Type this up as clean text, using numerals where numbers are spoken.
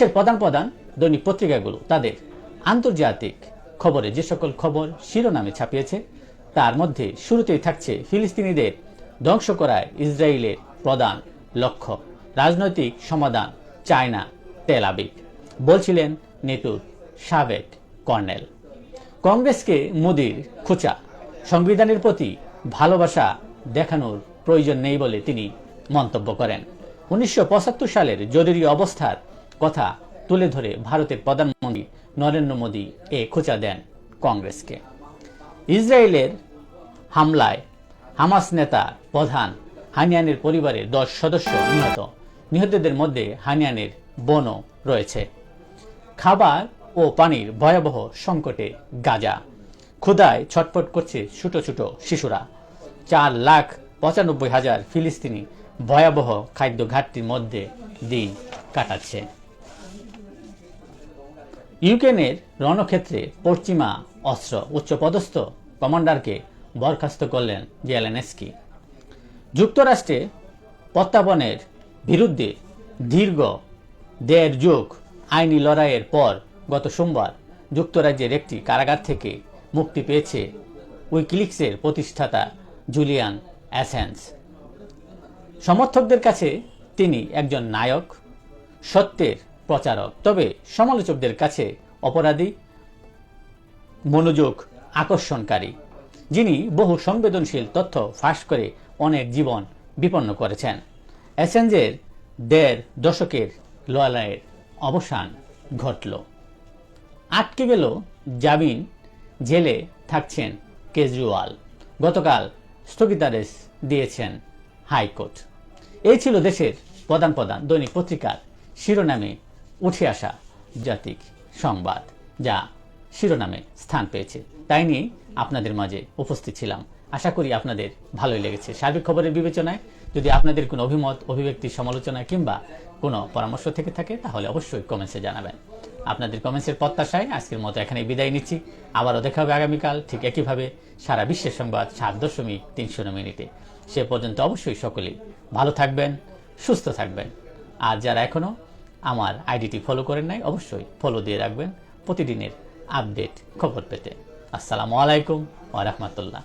দেশের প্রধান প্রধান দৈনিক পত্রিকাগুলো তাদের আন্তর্জাতিক খবরে যে সকল খবর শিরোনামে ছাপিয়েছে তার মধ্যে শুরুতেই থাকছে ফিলিস্তিনিদের ধ্বংস করায় ইসরায়েলের প্রধান লক্ষ্য, রাজনৈতিক সমাধান চায় না তেল আবিব, বলছিলেন নেটোর সাবেক কর্নেল। কংগ্রেসকে মোদির খোঁচা, সংবিধানের প্রতি ভালোবাসা দেখানোর প্রয়োজন নেই বলে তিনি মন্তব্য করেন। 1975 সালের জরুরি অবস্থার কথা তুলে ধরে ভারতের প্রধানমন্ত্রী নরেন্দ্র মোদী এ খোঁচা দেন কংগ্রেসকে। ইসরায়েলের হামলায় হামাস নেতা প্রধান হানিয়ানের পরিবারের 10 সদস্য নিহত। নিহতদের মধ্যে হানিয়ানের বোনও রয়েছে। খাবার ও পানির ভয়াবহ সংকটে গাজা, ক্ষুধায় ছটফট করছে ছোট ছোট শিশুরা। 4,95,000 ফিলিস্তিনি ভয়াবহ খাদ্য ঘাটতির মধ্যে দিন কাটাচ্ছে। ইউক্রেনের রণক্ষেত্রে পশ্চিমা অস্ত্র, উচ্চপদস্থ কমান্ডারকে বরখাস্ত করলেন জেলেনস্কি। যুক্তরাষ্ট্রে প্রত্যাপনের বিরুদ্ধে দীর্ঘ 1.5 যুগ আইনি লড়াইয়ের পর গত সোমবার যুক্তরাজ্যের একটি কারাগার থেকে মুক্তি পেয়েছে উইকিলিক্সের প্রতিষ্ঠাতা জুলিয়ান অ্যাসাঞ্জ। সমর্থকদের কাছে তিনি একজন নায়ক, সত্যের প্রচারক, তবে সমালোচকদের কাছে অপরাধী, মনোযোগ আকর্ষণকারী, যিনি বহু সংবেদনশীল তথ্য ফাঁস করে অনেক জীবন বিপন্ন করেছেন। অ্যাসাঞ্জের 1.5 দশকের লড়াইয়ের অবসান ঘটল। আটকে গেল জামিন, জেলে থাকছেন কেজরিওয়াল। গতকাল স্থগিতাদেশ দিয়েছেন হাইকোর্ট। এই ছিল দেশের প্রধান প্রধান দৈনিক পত্রিকার শিরোনামে উঠে আসা জাতিক সংবাদ, যা শিরোনামে স্থান পেয়েছে। তাই নিয়ে আপনাদের মাঝে উপস্থিত ছিলাম। আশা করি আপনাদের ভালোই লেগেছে। সার্বিক খবরের বিবেচনায় যদি আপনাদের কোনো অভিমত, অভিব্যক্তি, সমালোচনা কিংবা কোনো পরামর্শ থেকে থাকে তাহলে অবশ্যই কমেন্টসে জানাবেন। আপনাদের কমেন্টসের প্রত্যাশায় আজকের মতো এখানেই বিদায় নিচ্ছি। আবারও দেখা হবে আগামীকাল ঠিক একইভাবে সারা বিশ্বের সংবাদ 7.3 মিনিটে। সে পর্যন্ত অবশ্যই সকলেই ভালো থাকবেন, সুস্থ থাকবেন। আর যারা এখনও আমার আইডিটি ফলো করেন নাই অবশ্যই ফলো দিয়ে রাখবেন প্রতিদিনের আপডেট খবর পেতে। আসসালামু আলাইকুম ওয়া রাহমাতুল্লাহ।